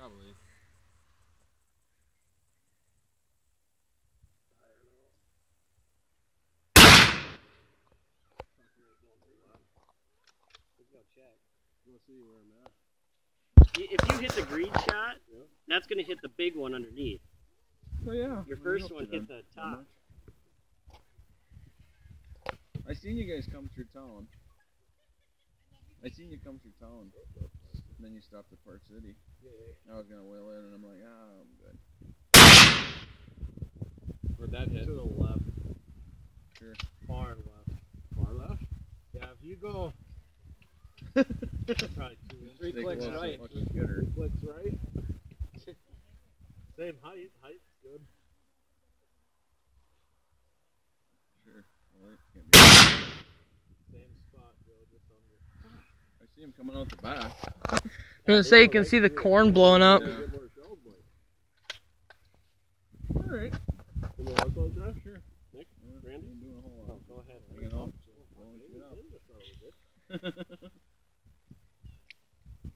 Probably. If you hit the green shot, that's going to hit the big one underneath. Oh yeah. Your first one hit the top. I seen you guys come through town. And then you stopped at Park City. I was gonna wheel in, and I'm like, I'm good. Where'd that hit? To the left. Sure. Far left. Far left? Yeah, if you go probably 3 clicks right. 3 clicks right. Same height. Height's good. Sure. Same spot, Joe, just under. I see him coming out the back. I was gonna say you can see the corn blowing up. Yeah. Alright. You know what goes there? Sure. Nick? Randy? Doing a whole lot. Go ahead. Hang it up.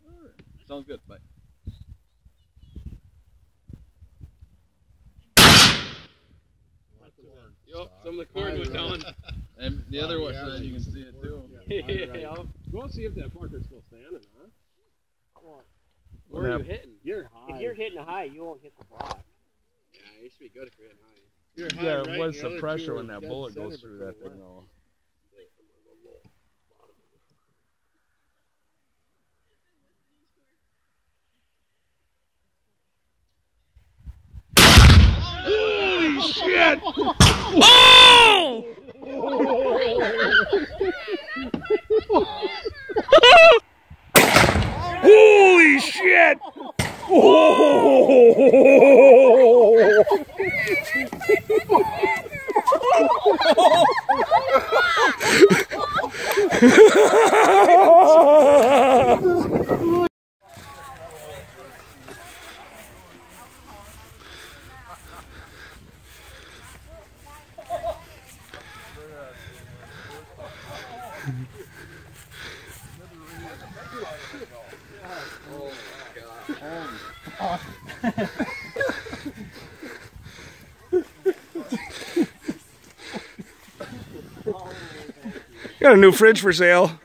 Alright. Sounds good. Bye. Yup, some of the corn was down. And the other one, so you can see it too. Yeah. Go and see if that fucker's still standing, huh? Where are you hitting? You're high. If you're hitting high, you won't hit the block. Yeah, it used to be good if you're hitting high. You're high, Yeah, right? what's The the other pressure two when are that dead bullet goes center through that between thing left. though? Holy shit! Oh! Holy shit! Got a new fridge for sale.